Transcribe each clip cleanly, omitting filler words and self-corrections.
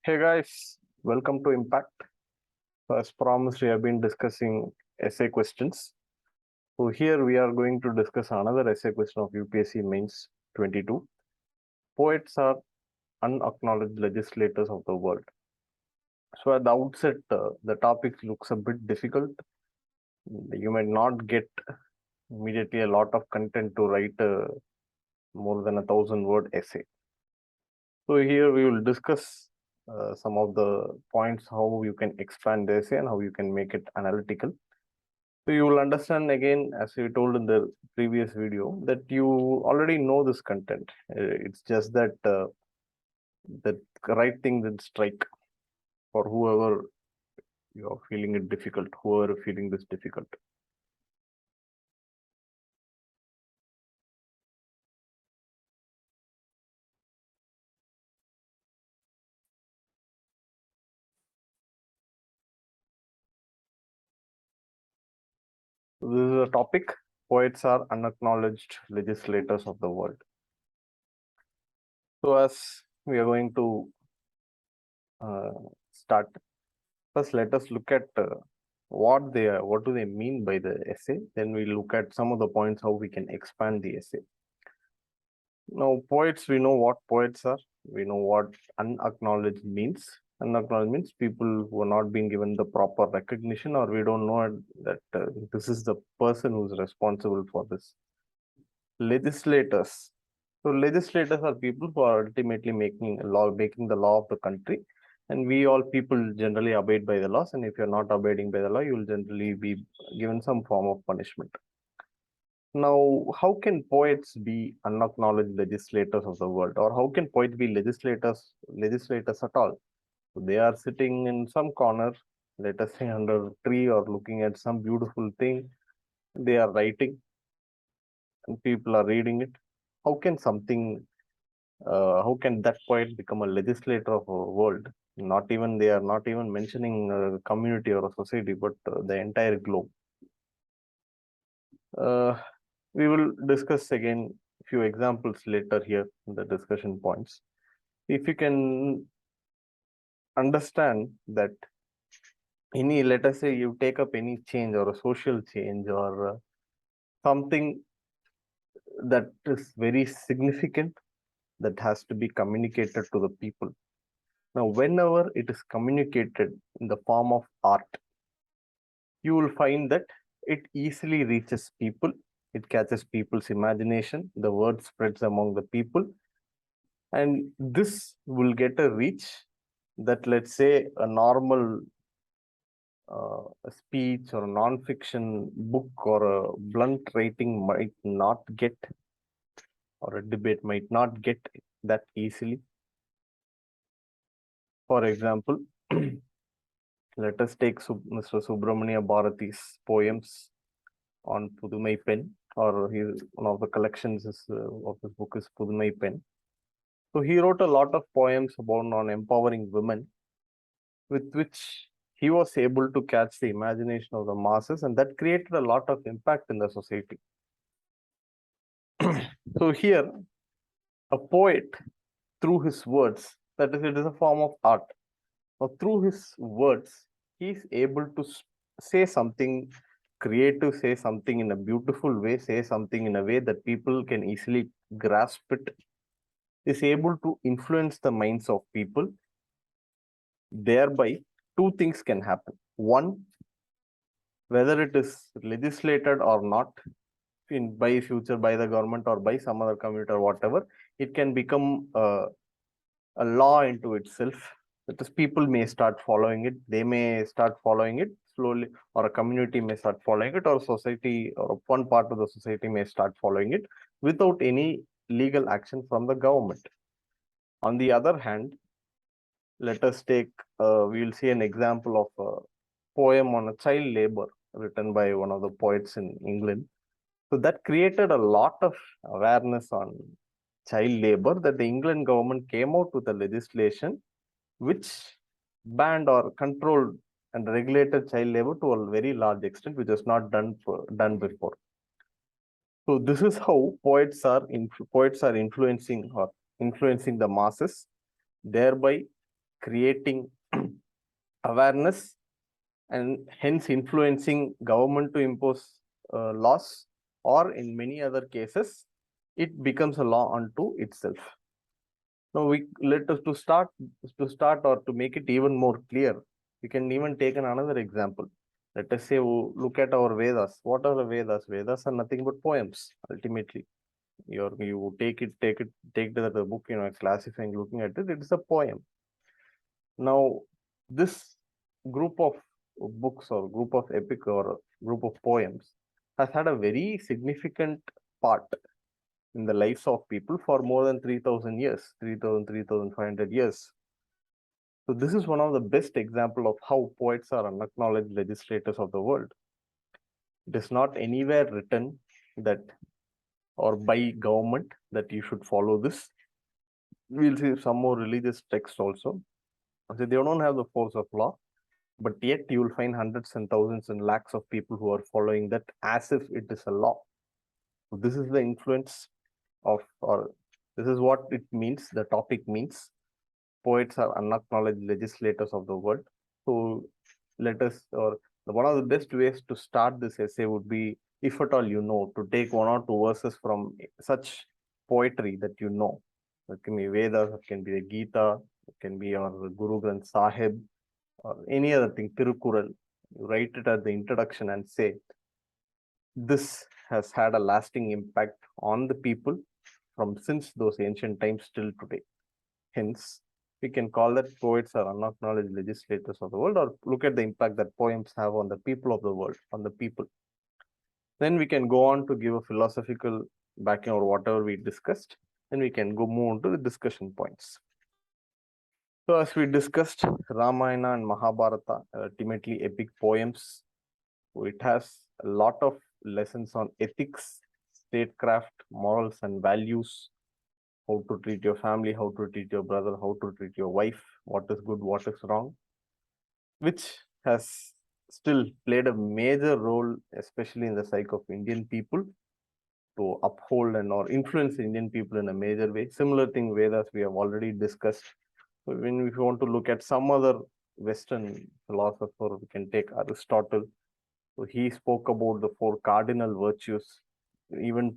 Hey guys, welcome to Impact. As promised, we have been discussing essay questions. So here we are going to discuss another essay question of UPSC Mains 22. Poets are unacknowledged legislators of the world. So at the outset, the topic looks a bit difficult. You might not get immediately a lot of content to write more than 1,000-word essay. So here we will discuss some of the points how you can expand the essay and how you can make it analytical. So you will understand again, as we told in the previous video, that you already know this content. It's just that the right thing will strike for whoever you are feeling it difficult, whoever feeling this difficult. So this is a topic. Poets are unacknowledged legislators of the world. So as we are going to start, first let us look at what do they mean by the essay. Then we look at some of the points how we can expand the essay. Now, poets, we know what poets are. We know what unacknowledged means. Unacknowledged means people who are not being given the proper recognition, or we don't know that this is the person who's responsible for this. Legislators. So legislators are people who are ultimately making the law of the country. And we all people generally abide by the laws. And if you're not abiding by the law, you will generally be given some form of punishment. Now, how can poets be unacknowledged legislators of the world, or how can poets be legislators at all? So they are sitting in some corner, let us say under a tree, or looking at some beautiful thing. They are writing, and people are reading it. How can how can that poet become a legislator of a world? They are not even mentioning a community or a society, but the entire globe. We will discuss again a few examples later here in the discussion points. If you can understand that let us say you take up any change or a social change or something that is very significant that has to be communicated to the people. Now, whenever it is communicated in the form of art, you will find that it easily reaches people. It catches people's imagination. The word spreads among the people. And this will get a reach that, let's say, a normal a speech or a non-fiction book or a blunt writing might not get, or a debate might not get that easily. For example, let us take Mr. Subramania Bharati's poems on Pudumai Pen, or one of the collections of his book is Pudumai Pen. So he wrote a lot of poems on empowering women, with which he was able to catch the imagination of the masses, and that created a lot of impact in the society. So here, a poet, through his words, that is, it is a form of art, or through his words, he is able to say something creative, say something in a beautiful way, say something in a way that people can easily grasp it, is able to influence the minds of people. Thereby, two things can happen. One, whether it is legislated or not, by future by the government or by some other community or whatever, it can become a law into itself. That is, people may start following it. They may start following it slowly, or a community may start following it, or society or one part of the society may start following it without any legal action from the government. On the other hand, let us take, we will see an example of a poem on a child labor written by one of the poets in England. So that created a lot of awareness on child labor, that the England government came out with a legislation which banned or controlled and regulated child labor to a very large extent, which was not done before. So this is how poets are influencing, or influencing the masses, thereby creating awareness and hence influencing government to impose laws, or in many other cases, it becomes a law unto itself. Now, we let us to start or to make it even more clear, we can even take another example. Let us say, look at our Vedas. What are the Vedas? Vedas are nothing but poems. Ultimately, you take the book, classifying, looking at it. It is a poem. Now, this group of books or group of epic or group of poems has had a very significant part in the lives of people for more than 3,000 years, 3,500 years. So this is one of the best example of how poets are unacknowledged legislators of the world. It is not anywhere written that or by government that you should follow this. We'll see some more religious text also. So they don't have the force of law, but yet you will find hundreds and thousands and lakhs of people who are following that as if it is a law. So this is the influence of, or this is what it means, the topic means. Poets are unacknowledged legislators of the world. So let us, or one of the best ways to start this essay would be, if at all to take one or two verses from such poetry that you know. It can be Vedas, it can be the Gita, it can be your Guru Granth Sahib, or any other thing, Tirukural. You write it at the introduction and say, this has had a lasting impact on the people from since those ancient times till today. Hence, we can call that poets are unacknowledged legislators of the world, or look at the impact that poems have on the people of the world, on the people. Then we can go on to give a philosophical backing or whatever we discussed. Then we can move on to the discussion points. So as we discussed, Ramayana and Mahabharata are ultimately epic poems. So it has a lot of lessons on ethics, statecraft, morals and values, how to treat your family, how to treat your brother, how to treat your wife, what is good, what is wrong, which has still played a major role, especially in the psyche of Indian people, to uphold and or influence Indian people in a major way. Similar thing, Vedas, we have already discussed. So when if you want to look at some other Western philosopher, we can take Aristotle. So he spoke about the 4 cardinal virtues. Even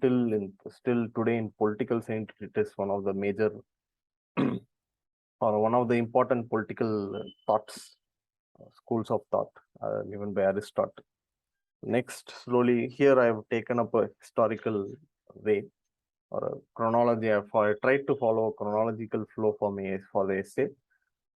still today in political science, it is one of the major or one of the important political thoughts, schools of thought, given by Aristotle. Next, slowly, here I have taken up a historical way or a chronology. I tried to follow a chronological flow for me for the essay.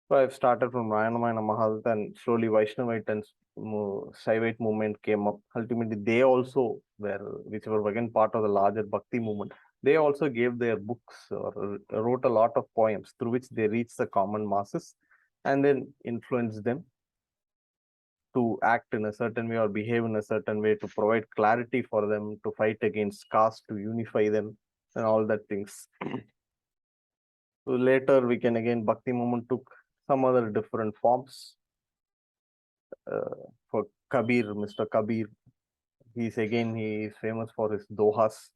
So I've started from Ramayana Mahabharata, and slowly Vaishnavite and Shaivite movement came up. Ultimately, they also were, which were again part of the larger Bhakti movement. They also gave their books or wrote a lot of poems through which they reached the common masses and then influenced them to act in a certain way or behave in a certain way, to provide clarity for them, to fight against caste, to unify them, and all that things. So later we can again, Bhakti movement took some other different forms. For Kabir, Mr. Kabir, he is famous for his dohas,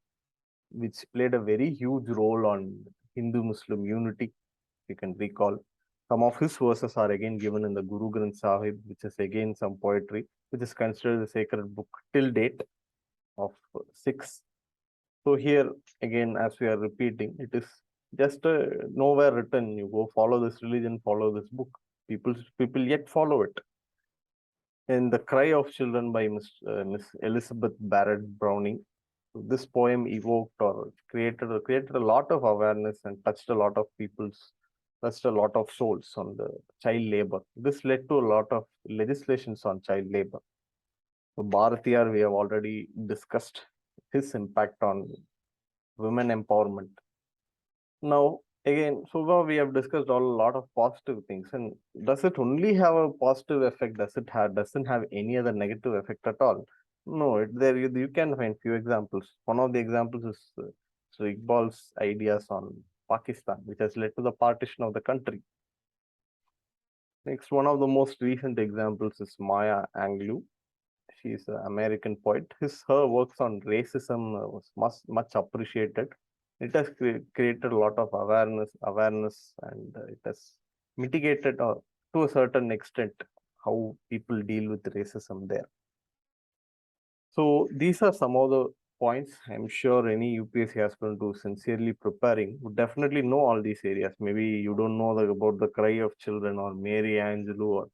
which played a very huge role on Hindu-Muslim unity, you can recall. Some of his verses are again given in the Guru Granth Sahib, which is again some poetry, which is considered a sacred book till date of 6. So here again, as we are repeating, it is just nowhere written, you go follow this religion, follow this book. People yet follow it. In The Cry of Children by Miss Elizabeth Barrett Browning, this poem evoked or created a lot of awareness and touched a lot of souls on the child labor. This led to a lot of legislations on child labor. So Bharatiyar, we have already discussed his impact on women empowerment. Now, again, so we have discussed a lot of positive things. And does it only have a positive effect? Doesn't have any other negative effect at all? No, there you can find few examples. One of the examples is so Iqbal's ideas on Pakistan, which has led to the partition of the country. Next, one of the most recent examples is Maya Angelou. She is an American poet. Her works on racism was much appreciated. It has created a lot of awareness, and it has mitigated to a certain extent how people deal with racism there. So these are some of the points. I'm sure any UPSC aspirant who is sincerely preparing would definitely know all these areas. Maybe you don't know about the cry of children or Mary Angelou,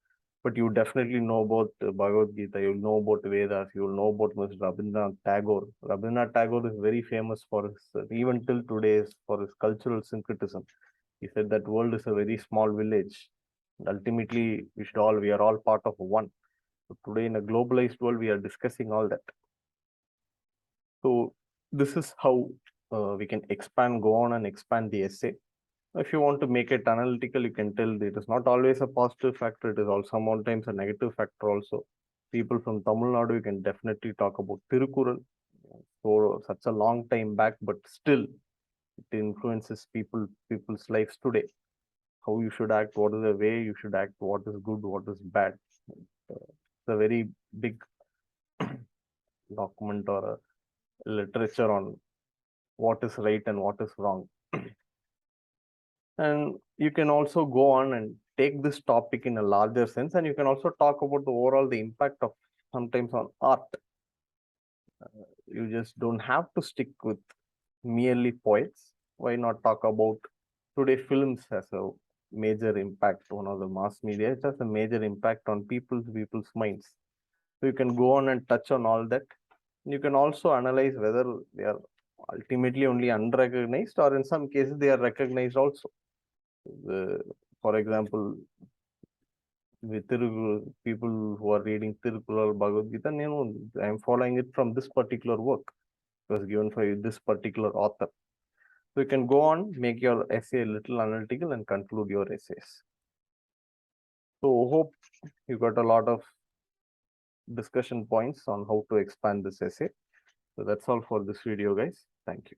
but you definitely know about Bhagavad Gita. You'll know about Vedas. You'll know about Mr. Rabindranath Tagore. Rabindranath Tagore is very famous for his, even till today, for his cultural syncretism. He said that world is a very small village. Ultimately, we are all part of one. So today, in a globalized world, we are discussing all that. So this is how we can go on and expand the essay. If you want to make it analytical, you can tell it is not always a positive factor. It is also sometimes a negative factor also. People from Tamil Nadu, you can definitely talk about Tirukural for such a long time back, but still it influences people's lives today. How you should act, what is the way you should act, what is good, what is bad. It's a very big document or a literature on what is right and what is wrong. And you can also go on and take this topic in a larger sense, and you can also talk about the impact of sometimes on art. You just don't have to stick with merely poets. Why not talk about today films has a major impact, one of the mass media, it has a major impact on people's minds. So you can go on and touch on all that. You can also analyze whether they are ultimately only unrecognized, or in some cases they are recognized also. For example, with people who are reading Tirukural or Bhagavad Gita, I am following it from this particular work. It was given for this particular author. So you can go on, make your essay a little analytical and conclude your essays. So hope you got a lot of discussion points on how to expand this essay. So that's all for this video, guys. Thank you.